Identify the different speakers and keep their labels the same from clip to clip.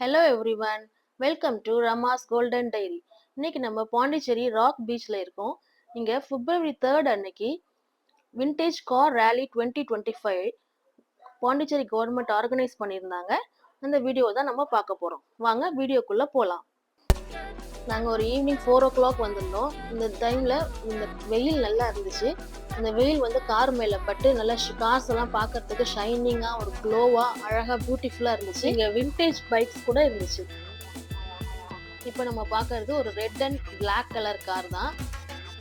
Speaker 1: Hello everyone, welcome to Rama's golden diary. இன்னைக்கு நம்ம Pondicherry rock பீச்சில் இருக்கோம். இங்கே February 3 அன்னைக்கு vintage car rally 2025 Pondicherry government organise பண்ணியிருந்தாங்க. அந்த வீடியோ தான் நம்ம பார்க்க போகிறோம். வாங்க வீடியோக்குள்ளே போகலாம். நாங்கள் ஒரு ஈவினிங் 4 o'clock வந்திருந்தோம். இந்த டைமில் இந்த வெயில் நல்லா இருந்துச்சு. அந்த வெயில் வந்து கார் மேலே பட்டு நல்லா கார்ஸ் எல்லாம் பார்க்கறதுக்கு ஷைனிங்காக ஒரு க்ளோவாக அழகாக பியூட்டிஃபுல்லாக இருந்துச்சு. இங்கே விண்டேஜ் பைக்ஸ் கூட இருந்துச்சு. இப்போ நம்ம பார்க்கறது ஒரு red and black colour car தான்.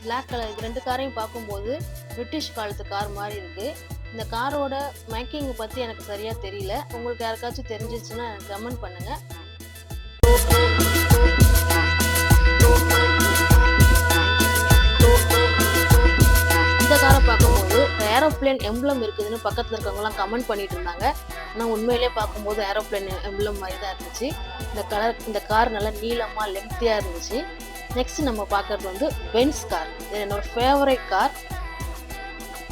Speaker 1: பிளாக் கலர் ரெண்டு காரையும் பார்க்கும்போது பிரிட்டிஷ் காலத்து கார் மாதிரி இருக்கு. இந்த காரோட மேக்கிங் பற்றி எனக்கு சரியாக தெரியல. உங்களுக்கு யாருக்காச்சும் தெரிஞ்சிச்சுன்னா எனக்கு கமெண்ட் பண்ணுங்க. இந்த காரை பார்க்கும்போது ஏரோப்ளேன் எம்ப்ளம் இருக்குதுன்னு பக்கத்தில் இருக்கவங்கலாம் கமெண்ட் பண்ணிட்டு இருந்தாங்க. ஆனால் உண்மையிலேயே பார்க்கும்போது ஏரோப்ளேன் எம்ப்ளம் மாதிரி தான் இருந்துச்சு. இந்த கார் நல்லா நீளமாக லெங்க்த்தியாக இருந்துச்சு. நெக்ஸ்ட் நம்ம பார்க்கறது வந்து பென்ஸ் கார். இது என்னோட ஃபேவரட் கார்.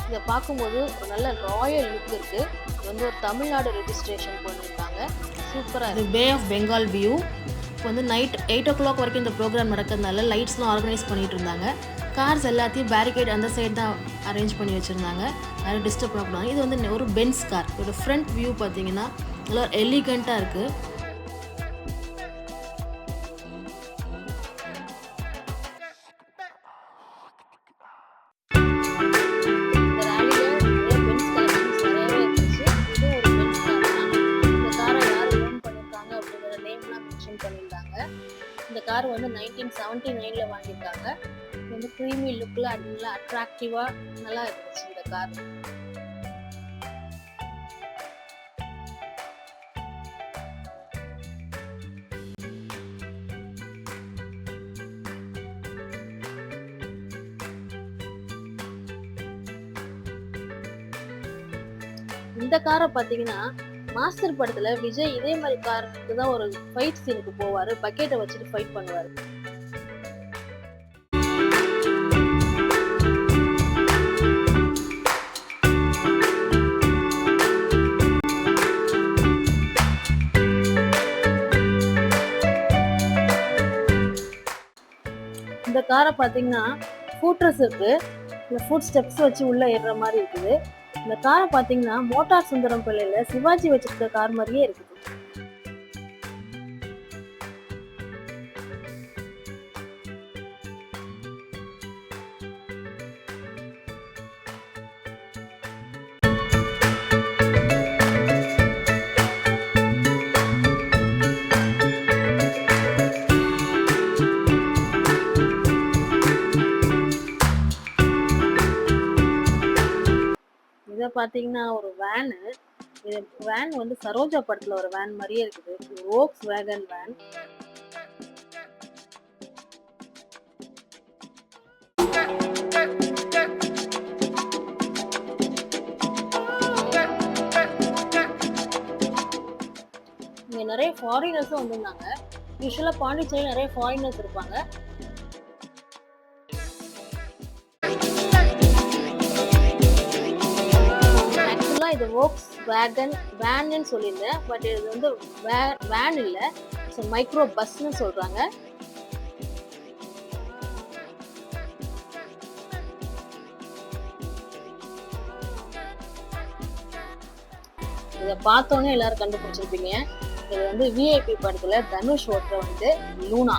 Speaker 1: இதை பார்க்கும்போது ஒரு நல்ல ராயல் லுக் இருக்குது. இது வந்து ஒரு தமிழ்நாடு ரெஜிஸ்ட்ரேஷன் பண்ணியிருக்காங்க. சூப்பராக இருக்குது. Bay of Bengal view. இப்போ வந்து நைட் 8 o'clock வரைக்கும் இந்த ப்ரோக்ராம் நடக்கிறதுனால லைட்ஸ்லாம் ஆர்கனைஸ் பண்ணிட்டு இருந்தாங்க. கார்ஸ் எல்லாத்தையும் பேரிகேட் அந்த சைடு தான் அரேஞ்ச் பண்ணி வச்சுருந்தாங்க. யாரும் டிஸ்டர்ப் பண்ணக்கூடாது. இது வந்து ஒரு பென்ஸ் கார். இதோட ஃப்ரண்ட் வியூ பார்த்தீங்கன்னா நல்லா எலிகண்ட்டாக இருக்குது. இந்த கார் வந்து 1979 வாங்கியிருக்காங்க. இது வந்து க்ரீமி லுக்கில் நல்லா அட்ராக்டிவாக நல்லா இருந்துச்சு இந்த கார். இந்த காரை பார்த்தீங்கன்னா மாஸ்டர் படத்துல விஜய் இதே மாதிரி காருக்கு தான் ஒரு ஃபைட் சீனுக்கு போவாரு. பக்கெட்டை வச்சுட்டு ஃபைட் பண்ணுவாரு. இந்த காரை பார்த்தீங்கன்னா ஃபூட்ரஸ் இருக்கு. இந்த ஃபுட் ஸ்டெப்ஸ் வச்சு உள்ள ஏறுற மாதிரி இருக்குது. இந்த காரை பார்த்தீங்கன்னா மோட்டார் சுந்தரம் பிள்ளையில சிவாஜி வச்சிருக்க கார் மாதிரியே இருக்குது. இதை பார்த்தீங்கன்னா ஒரு வேனு. இது வேன் வந்து சரோஜா படத்துல ஒரு வேன் மாதிரியே இருக்குது. வோக்ஸ் வேகன் வேன். இங்க நிறைய ஃபாரினர்ஸும் வந்திருந்தாங்க. யூஸ்வலா பாண்டிச்சேரியில் நிறைய ஃபாரினர்ஸ் இருப்பாங்க. இது வோக்ஸ் வேகன் வேன்னு சொல்லியிருந்தேன். பட் இது வந்து வேன் இல்லை, மைக்ரோ பஸ்ன்னு சொல்றாங்க. இதை பார்த்தோன்னே எல்லாரும் கண்டுபிடிச்சிருப்பீங்க. இது வந்து விஐபி படத்துல தனுஷ் ஓட்டுற வந்து லூனா.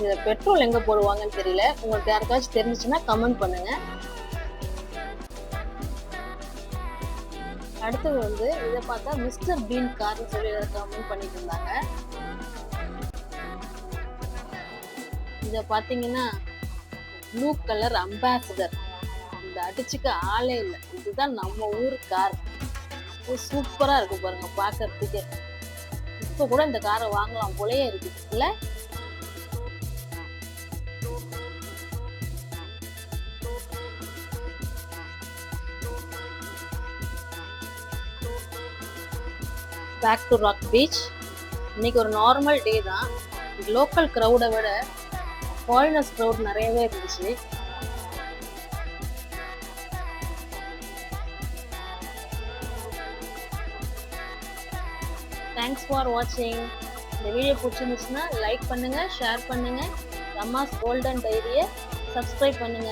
Speaker 1: இதை பெட்ரோல் எங்க போடுவாங்கன்னு தெரியல. உங்களுக்கு யாருக்காச்சும் தெரிஞ்சிச்சுன்னா கமெண்ட் பண்ணுங்க. அடுத்தது வந்து இதை பார்த்தா மிஸ்டர் பீன் கார்னு சொல்லி கமெண்ட் பண்ணிட்டு இருந்தாங்க. இதை பார்த்தீங்கன்னா ப்ளூ கலர் அம்பாசிடர். இந்த அடிச்சுக்க ஆளே இல்லை. இதுதான் நம்ம ஊர் கார். சூப்பரா இருக்கு பாருங்க பார்க்கறதுக்கு. இப்போ கூட இந்த காரை வாங்கலாம் போலயே இருக்கு இல்ல? Back to rock beach. இன்னைக்கு ஒரு நார்மல் டே தான். லோக்கல் க்ரௌடை விட ஃபாரினர்ஸ் க்ரௌட் நிறையவே இருந்துச்சு. தேங்க்ஸ் ஃபார் வாட்சிங். இந்த வீடியோ பிடிச்சிருந்துச்சுன்னா லைக் பண்ணுங்க, ஷேர் பண்ணுங்க. ரமாஸ் கோல்டன் டைரியை சப்ஸ்கிரைப் பண்ணுங்க.